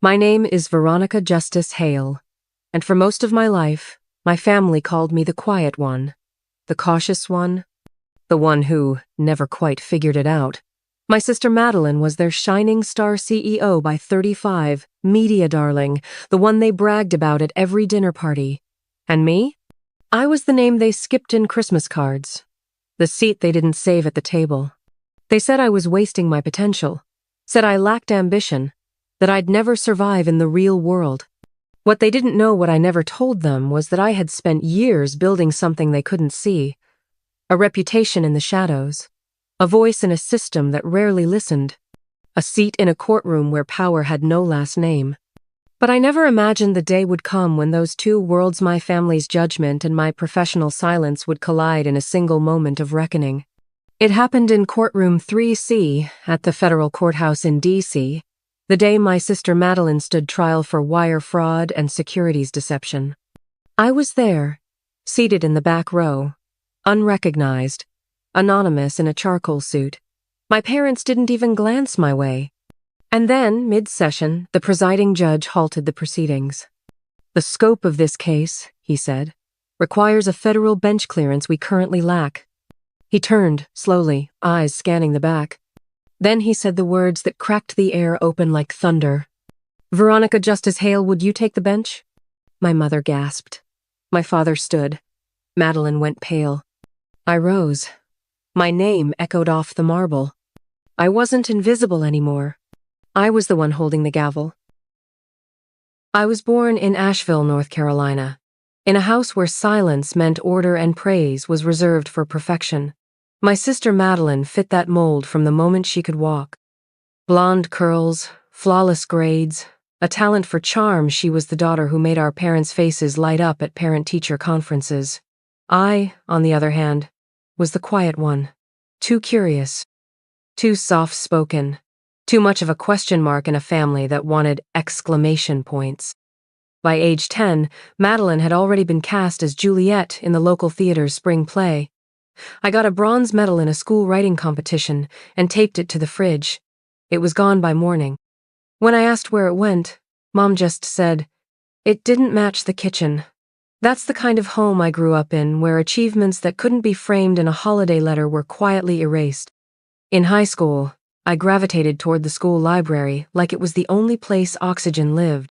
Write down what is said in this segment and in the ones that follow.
My name is Veronica Justice Hale, and for most of my life, my family called me the quiet one, the cautious one, the one who never quite figured it out. My sister Madeline was their shining star CEO by 35, media darling, the one they bragged about at every dinner party. And me? I was the name they skipped in Christmas cards, the seat they didn't save at the table. They said I was wasting my potential, said I lacked ambition, that I'd never survive in the real world. What they didn't know, what I never told them, was that I had spent years building something they couldn't see. A reputation in the shadows. A voice in a system that rarely listened. A seat in a courtroom where power had no last name. But I never imagined the day would come when those two worlds, my family's judgment and my professional silence, would collide in a single moment of reckoning. It happened in courtroom 3C at the federal courthouse in D.C., the day my sister Madeline stood trial for wire fraud and securities deception. I was there, seated in the back row, unrecognized, anonymous in a charcoal suit. My parents didn't even glance my way. And then, mid-session, the presiding judge halted the proceedings. "The scope of this case," he said, "requires a federal bench clearance we currently lack." He turned, slowly, eyes scanning the back. Then he said the words that cracked the air open like thunder. "Veronica Justice Hale, would you take the bench?" My mother gasped. My father stood. Madeline went pale. I rose. My name echoed off the marble. I wasn't invisible anymore. I was the one holding the gavel. I was born in Asheville, North Carolina, in a house where silence meant order and praise was reserved for perfection. My sister Madeline fit that mold from the moment she could walk. Blonde curls, flawless grades, a talent for charm. She was the daughter who made our parents' faces light up at parent-teacher conferences. I, on the other hand, was the quiet one. Too curious. Too soft-spoken. Too much of a question mark in a family that wanted exclamation points. By age 10, Madeline had already been cast as Juliet in the local theater's spring play. I got a bronze medal in a school writing competition and taped it to the fridge. It was gone by morning. When I asked where it went, Mom just said, "It didn't match the kitchen." That's the kind of home I grew up in, where achievements that couldn't be framed in a holiday letter were quietly erased. In high school, I gravitated toward the school library like it was the only place oxygen lived.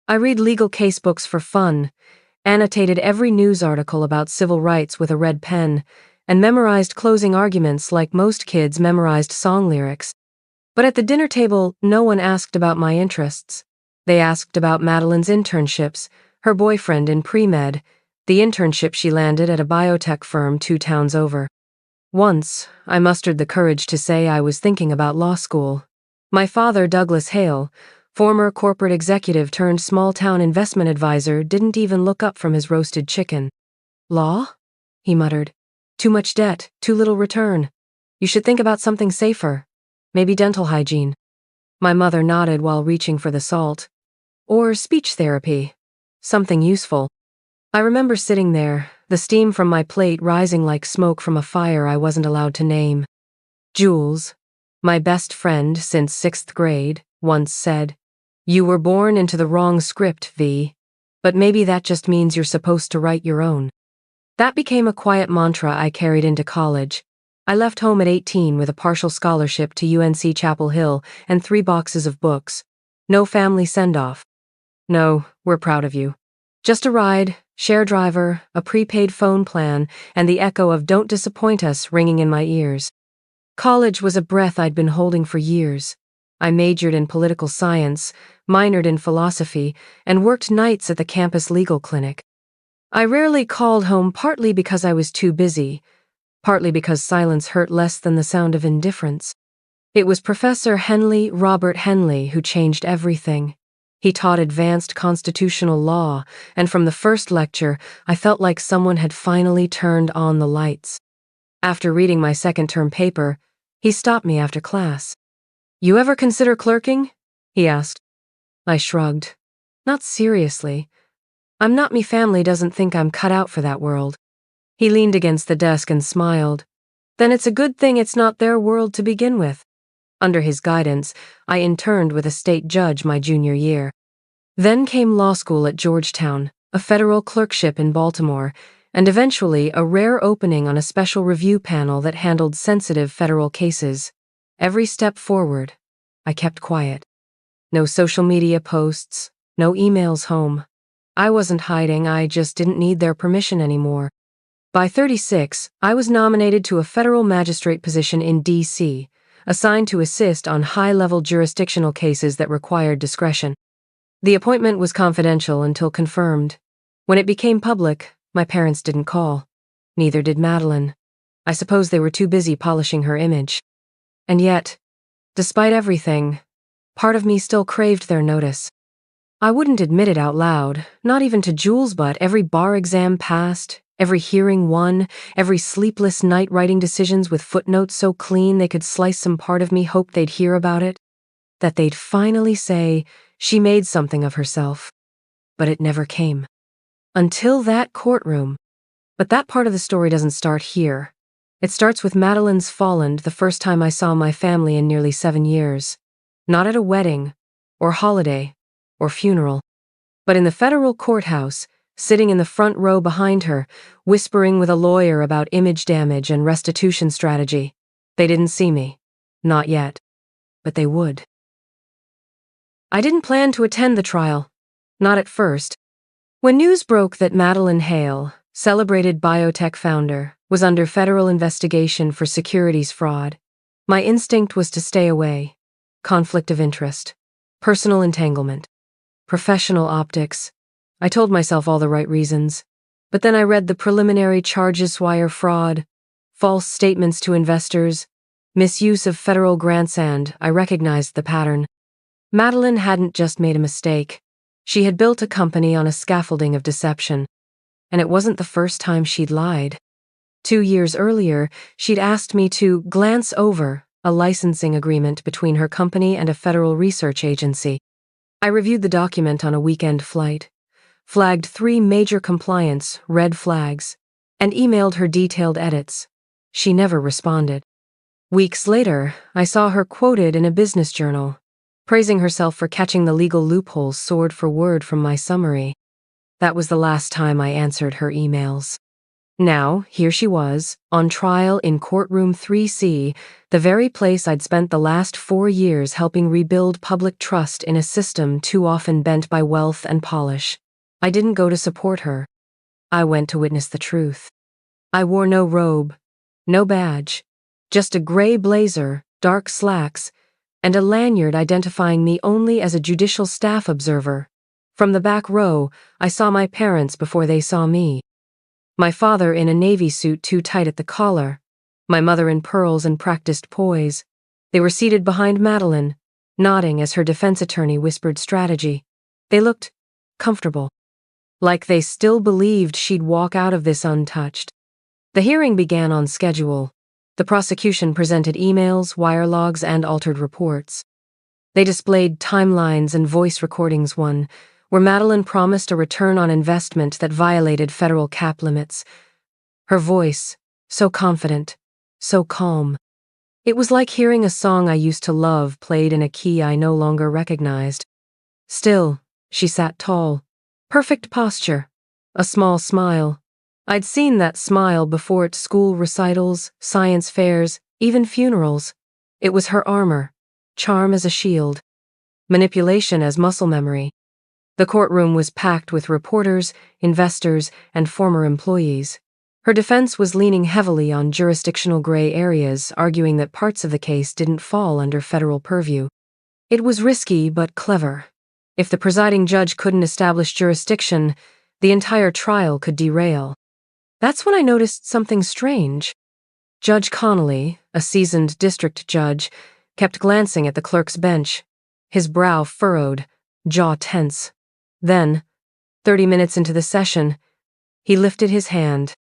I read legal case books for fun, annotated every news article about civil rights with a red pen, and memorized closing arguments like most kids memorized song lyrics. But at the dinner table, no one asked about my interests. They asked about Madeline's internships, her boyfriend in pre-med, the internship she landed at a biotech firm 2 towns over. Once, I mustered the courage to say I was thinking about law school. My father, Douglas Hale, former corporate executive turned small-town investment advisor, didn't even look up from his roasted chicken. "Law?" he muttered. "Too much debt, too little return. You should think about something safer. Maybe dental hygiene." My mother nodded while reaching for the salt. "Or speech therapy. Something useful." I remember sitting there, the steam from my plate rising like smoke from a fire I wasn't allowed to name. Jules, my best friend since 6th grade, once said, "You were born into the wrong script, V. But maybe that just means you're supposed to write your own." That became a quiet mantra I carried into college. I left home at 18 with a partial scholarship to UNC Chapel Hill and 3 boxes of books. No family send-off. "No, we're proud of you." Just a ride, share driver, a prepaid phone plan, and the echo of "Don't disappoint us" ringing in my ears. College was a breath I'd been holding for years. I majored in political science, minored in philosophy, and worked nights at the campus legal clinic. I rarely called home, partly because I was too busy, partly because silence hurt less than the sound of indifference. It was Professor Robert Henley, who changed everything. He taught advanced constitutional law, and from the first lecture, I felt like someone had finally turned on the lights. After reading my second-term paper, he stopped me after class. "You ever consider clerking?" he asked. I shrugged. "Not seriously. Me family doesn't think I'm cut out for that world." He leaned against the desk and smiled. "Then it's a good thing it's not their world to begin with." Under his guidance, I interned with a state judge my junior year. Then came law school at Georgetown, a federal clerkship in Baltimore, and eventually a rare opening on a special review panel that handled sensitive federal cases. Every step forward, I kept quiet. No social media posts, no emails home. I wasn't hiding, I just didn't need their permission anymore. By 36, I was nominated to a federal magistrate position in D.C., assigned to assist on high-level jurisdictional cases that required discretion. The appointment was confidential until confirmed. When it became public, my parents didn't call. Neither did Madeline. I suppose they were too busy polishing her image. And yet, despite everything, part of me still craved their notice. I wouldn't admit it out loud, not even to Jules, but every bar exam passed, every hearing won, every sleepless night writing decisions with footnotes so clean they could slice some part of me hoped they'd hear about it, that they'd finally say she made something of herself. But it never came. Until that courtroom. But that part of the story doesn't start here. It starts with Madeline's fallen the first time I saw my family in nearly 7 years. Not at a wedding, or holiday, or funeral, but in the federal courthouse, sitting in the front row behind her, whispering with a lawyer about image damage and restitution strategy. They didn't see me. Not yet. But they would. I didn't plan to attend the trial. Not at first. When news broke that Madeline Hale, celebrated biotech founder, was under federal investigation for securities fraud, my instinct was to stay away. Conflict of interest. Personal entanglement. Professional optics. I told myself all the right reasons. But then I read the preliminary charges: wire fraud, false statements to investors, misuse of federal grants, and I recognized the pattern. Madeline hadn't just made a mistake. She had built a company on a scaffolding of deception. And it wasn't the first time she'd lied. 2 years earlier, she'd asked me to glance over a licensing agreement between her company and a federal research agency. I reviewed the document on a weekend flight, flagged 3 major compliance red flags, and emailed her detailed edits. She never responded. Weeks later, I saw her quoted in a business journal, praising herself for catching the legal loopholes sword for word from my summary. That was the last time I answered her emails. Now, here she was, on trial in courtroom 3C, the very place I'd spent the last 4 years helping rebuild public trust in a system too often bent by wealth and polish. I didn't go to support her. I went to witness the truth. I wore no robe, no badge, just a gray blazer, dark slacks, and a lanyard identifying me only as a judicial staff observer. From the back row, I saw my parents before they saw me. My father in a navy suit too tight at the collar, my mother in pearls and practiced poise. They were seated behind Madeline, nodding as her defense attorney whispered strategy. They looked comfortable, like they still believed she'd walk out of this untouched. The hearing began on schedule. The prosecution presented emails, wire logs, and altered reports. They displayed timelines and voice recordings, one where Madeline promised a return on investment that violated federal cap limits. Her voice, so confident, so calm. It was like hearing a song I used to love played in a key I no longer recognized. Still, she sat tall, perfect posture, a small smile. I'd seen that smile before at school recitals, science fairs, even funerals. It was her armor, charm as a shield, manipulation as muscle memory. The courtroom was packed with reporters, investors, and former employees. Her defense was leaning heavily on jurisdictional gray areas, arguing that parts of the case didn't fall under federal purview. It was risky but clever. If the presiding judge couldn't establish jurisdiction, the entire trial could derail. That's when I noticed something strange. Judge Connolly, a seasoned district judge, kept glancing at the clerk's bench, his brow furrowed, jaw tense. Then, 30 minutes into the session, he lifted his hand.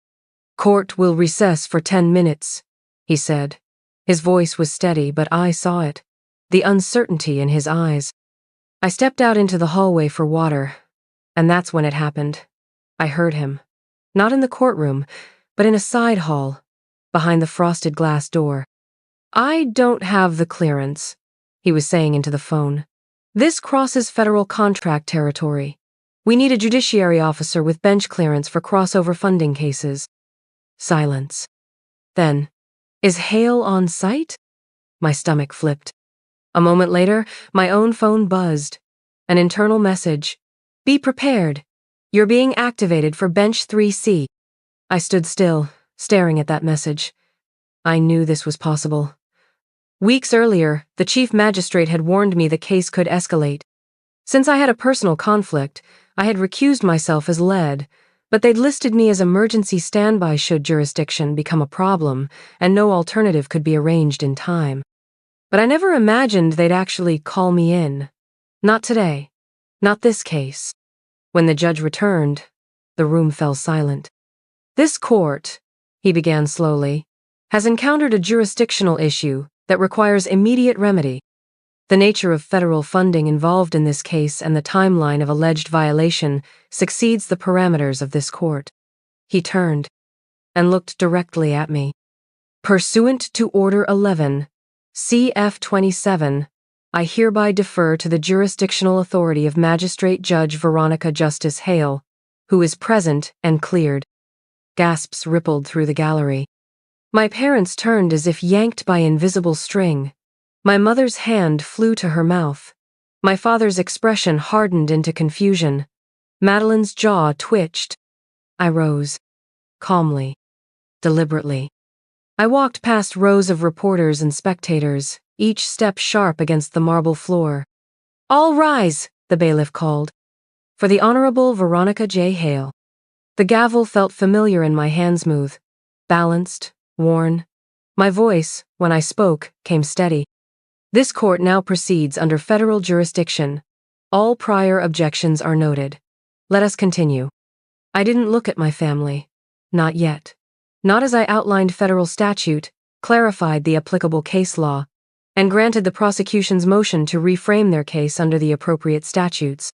"Court will recess for 10 minutes, he said. His voice was steady, but I saw it, the uncertainty in his eyes. I stepped out into the hallway for water, and that's when it happened. I heard him. Not in the courtroom, but in a side hall, behind the frosted glass door. I don't have the clearance, he was saying into the phone. This crosses federal contract territory. We need a judiciary officer with bench clearance for crossover funding cases. Silence. Then, is Hale on site? My stomach flipped. A moment later, my own phone buzzed. An internal message. Be prepared. You're being activated for Bench 3C. I stood still, staring at that message. I knew this was possible. Weeks earlier, the chief magistrate had warned me the case could escalate. Since I had a personal conflict, I had recused myself as led, but they'd listed me as emergency standby should jurisdiction become a problem, and no alternative could be arranged in time. But I never imagined they'd actually call me in. Not today. Not this case. When the judge returned, the room fell silent. This court, he began slowly, has encountered a jurisdictional issue that requires immediate remedy. The nature of federal funding involved in this case and the timeline of alleged violation succeeds the parameters of this court. He turned and looked directly at me. Pursuant to Order 11, CF 27, I hereby defer to the jurisdictional authority of Magistrate Judge Veronica Justice Hale, who is present and cleared. Gasps rippled through the gallery. My parents turned as if yanked by invisible string. My mother's hand flew to her mouth. My father's expression hardened into confusion. Madeline's jaw twitched. I rose. Calmly. Deliberately. I walked past rows of reporters and spectators, each step sharp against the marble floor. All rise, the bailiff called. For the Honorable Veronica J. Hale. The gavel felt familiar in my hand, smooth, balanced, worn. My voice, when I spoke, came steady. This court now proceeds under federal jurisdiction. All prior objections are noted. Let us continue. I didn't look at my family. Not yet. Not as I outlined federal statute, clarified the applicable case law, and granted the prosecution's motion to reframe their case under the appropriate statutes.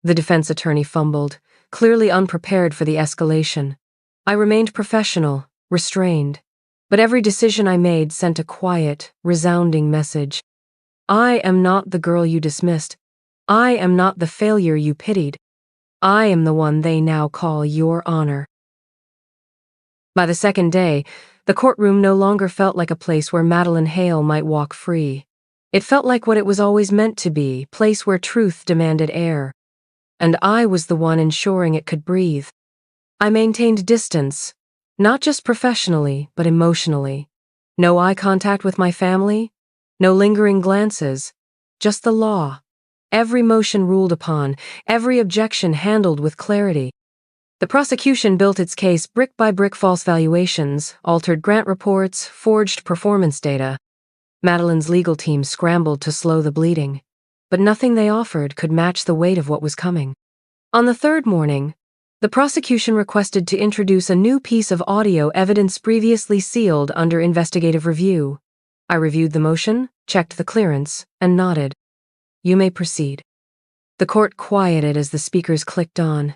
The defense attorney fumbled, clearly unprepared for the escalation. I remained professional, restrained, but every decision I made sent a quiet, resounding message. I am not the girl you dismissed. I am not the failure you pitied. I am the one they now call Your Honor. By the second day, the courtroom no longer felt like a place where Madeline Hale might walk free. It felt like what it was always meant to be, a place where truth demanded air. And I was the one ensuring it could breathe. I maintained distance, not just professionally, but emotionally. No eye contact with my family, no lingering glances, just the law. Every motion ruled upon, every objection handled with clarity. The prosecution built its case brick by brick, false valuations, altered grant reports, forged performance data. Madeline's legal team scrambled to slow the bleeding, but nothing they offered could match the weight of what was coming. On the third morning, the prosecution requested to introduce a new piece of audio evidence previously sealed under investigative review. I reviewed the motion, checked the clearance, and nodded. You may proceed. The court quieted as the speakers clicked on.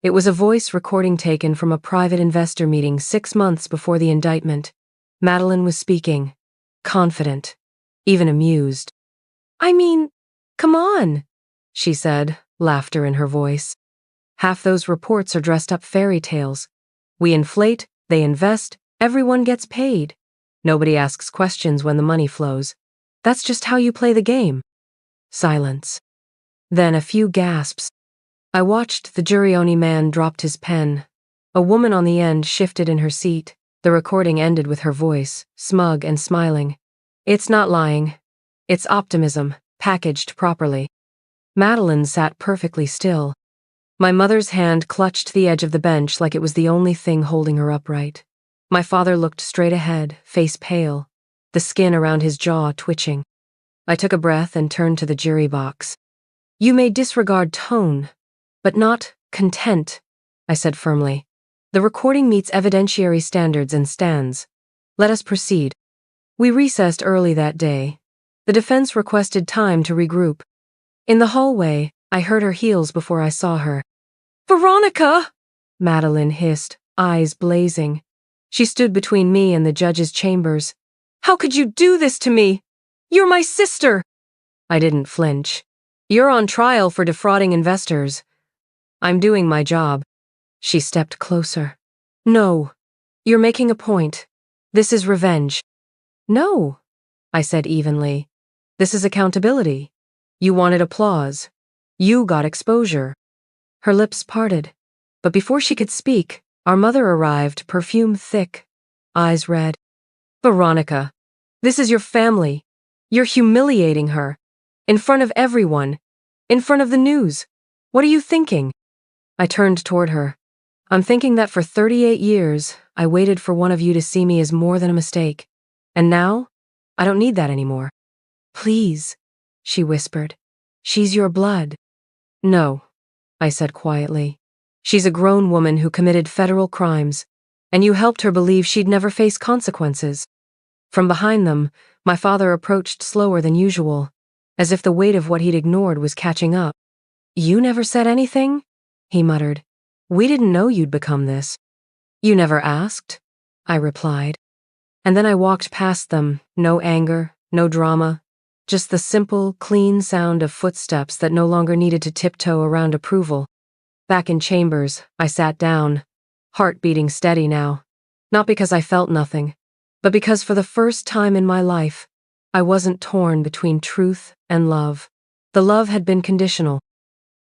It was a voice recording taken from a private investor meeting 6 months before the indictment. Madeline was speaking, confident, even amused. I mean, come on, she said, laughter in her voice. Half those reports are dressed up fairy tales. We inflate, they invest, everyone gets paid. Nobody asks questions when the money flows. That's just how you play the game. Silence. Then a few gasps. I watched the jury-only man dropped his pen. A woman on the end shifted in her seat. The recording ended with her voice, smug and smiling. It's not lying. It's optimism, packaged properly. Madeline sat perfectly still. My mother's hand clutched the edge of the bench like it was the only thing holding her upright. My father looked straight ahead, face pale, the skin around his jaw twitching. I took a breath and turned to the jury box. You may disregard tone, but not content, I said firmly. The recording meets evidentiary standards and stands. Let us proceed. We recessed early that day. The defense requested time to regroup. In the hallway, I heard her heels before I saw her. Veronica! Madeline hissed, eyes blazing. She stood between me and the judge's chambers. How could you do this to me? You're my sister! I didn't flinch. You're on trial for defrauding investors. I'm doing my job. She stepped closer. No, you're making a point. This is revenge. No, I said evenly. This is accountability. You wanted applause. You got exposure. Her lips parted, but before she could speak, our mother arrived, perfume thick, eyes red. Veronica, this is your family. You're humiliating her. In front of everyone. In front of the news. What are you thinking? I turned toward her. I'm thinking that for 38 years, I waited for one of you to see me as more than a mistake. And now, I don't need that anymore. Please, she whispered. She's your blood. No, I said quietly. She's a grown woman who committed federal crimes, and you helped her believe she'd never face consequences. From behind them, my father approached slower than usual, as if the weight of what he'd ignored was catching up. You never said anything? He muttered. We didn't know you'd become this. You never asked, I replied. And then I walked past them, no anger, no drama, just the simple, clean sound of footsteps that no longer needed to tiptoe around approval. Back in chambers, I sat down, heart beating steady now. Not because I felt nothing, but because for the first time in my life, I wasn't torn between truth and love. The love had been conditional.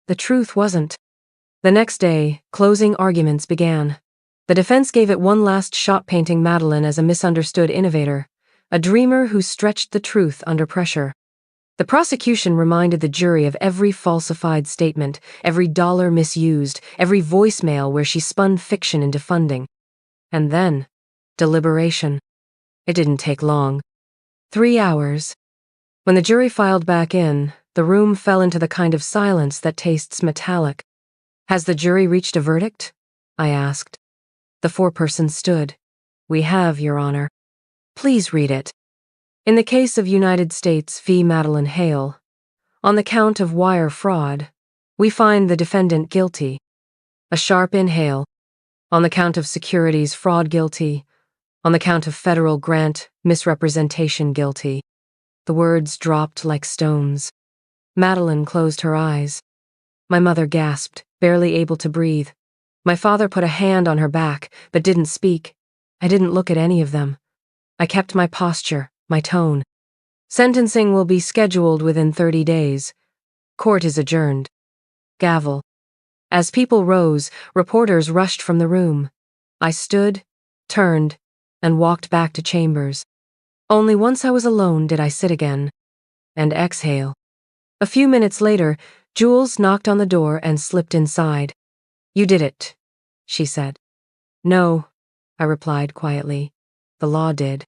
The truth wasn't. The next day, closing arguments began. The defense gave it one last shot, painting Madeline as a misunderstood innovator, a dreamer who stretched the truth under pressure. The prosecution reminded the jury of every falsified statement, every dollar misused, every voicemail where she spun fiction into funding. And then, deliberation. It didn't take long. 3 hours. When the jury filed back in, the room fell into the kind of silence that tastes metallic. Has the jury reached a verdict? I asked. The foreperson stood. We have, Your Honor. Please read it. In the case of United States v. Madeline Hale, on the count of wire fraud, we find the defendant guilty. A sharp inhale. On the count of securities fraud, guilty. On the count of federal grant misrepresentation, guilty. The words dropped like stones. Madeline closed her eyes. My mother gasped, barely able to breathe. My father put a hand on her back, but didn't speak. I didn't look at any of them. I kept my posture, my tone. Sentencing will be scheduled within 30 days. Court is adjourned. Gavel. As people rose, reporters rushed from the room. I stood, turned, and walked back to chambers. Only once I was alone did I sit again and exhale. A few minutes later, Jules knocked on the door and slipped inside. You did it, she said. No, I replied quietly. The law did.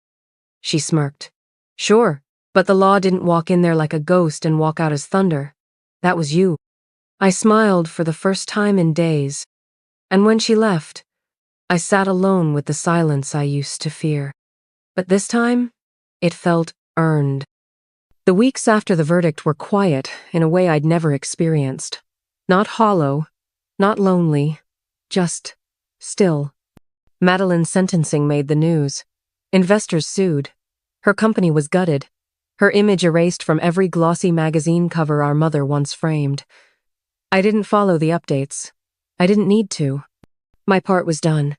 She smirked. Sure, but the law didn't walk in there like a ghost and walk out as thunder. That was you. I smiled for the first time in days. And when she left, I sat alone with the silence I used to fear. But this time, it felt earned. The weeks after the verdict were quiet in a way I'd never experienced. Not hollow, not lonely, just still. Madeline's sentencing made the news. Investors sued. Her company was gutted. Her image erased from every glossy magazine cover our mother once framed. I didn't follow the updates. I didn't need to. My part was done.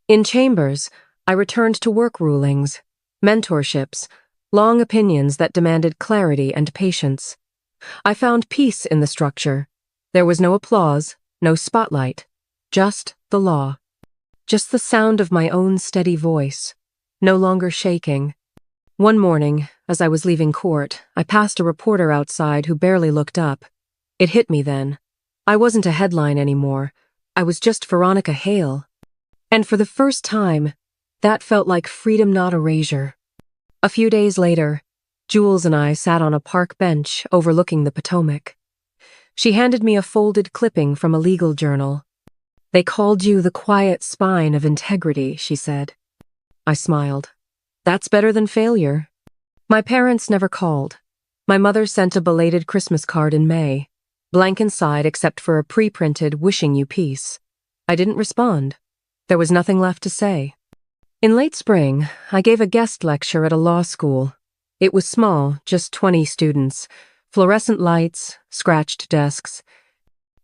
In chambers, I returned to work rulings, mentorships, long opinions that demanded clarity and patience. I found peace in the structure. There was no applause, no spotlight, just the law. Just the sound of my own steady voice, no longer shaking. One morning, as I was leaving court, I passed a reporter outside who barely looked up. It hit me then. I wasn't a headline anymore. I was just Veronica Hale. And for the first time, that felt like freedom, not erasure. A few days later, Jules and I sat on a park bench overlooking the Potomac. She handed me a folded clipping from a legal journal. They called you the quiet spine of integrity, she said. I smiled. That's better than failure. My parents never called. My mother sent a belated Christmas card in May, blank inside except for a pre-printed wishing you peace. I didn't respond. There was nothing left to say. In late spring, I gave a guest lecture at a law school. It was small, just 20 students, fluorescent lights, scratched desks.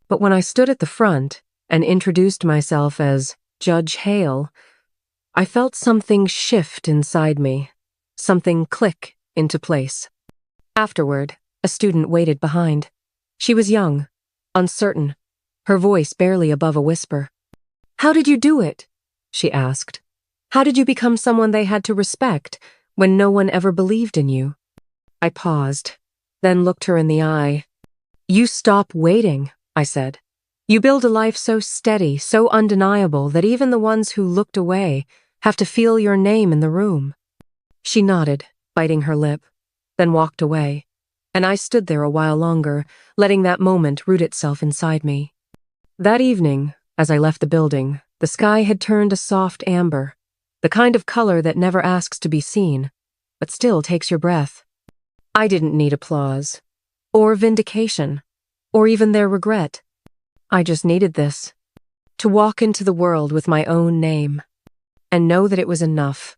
But when I stood at the front and introduced myself as Judge Hale, I felt something shift inside me, something click into place. Afterward, a student waited behind. She was young, uncertain, her voice barely above a whisper. "How did you do it?" she asked. "How did you become someone they had to respect when no one ever believed in you?" I paused, then looked her in the eye. "You stop waiting," I said. "You build a life so steady, so undeniable that even the ones who looked away have to feel your name in the room." She nodded, biting her lip, then walked away, and I stood there a while longer, letting that moment root itself inside me. That evening, as I left the building, the sky had turned a soft amber, the kind of color that never asks to be seen, but still takes your breath. I didn't need applause, or vindication, or even their regret. I just needed this, to walk into the world with my own name, and know that it was enough.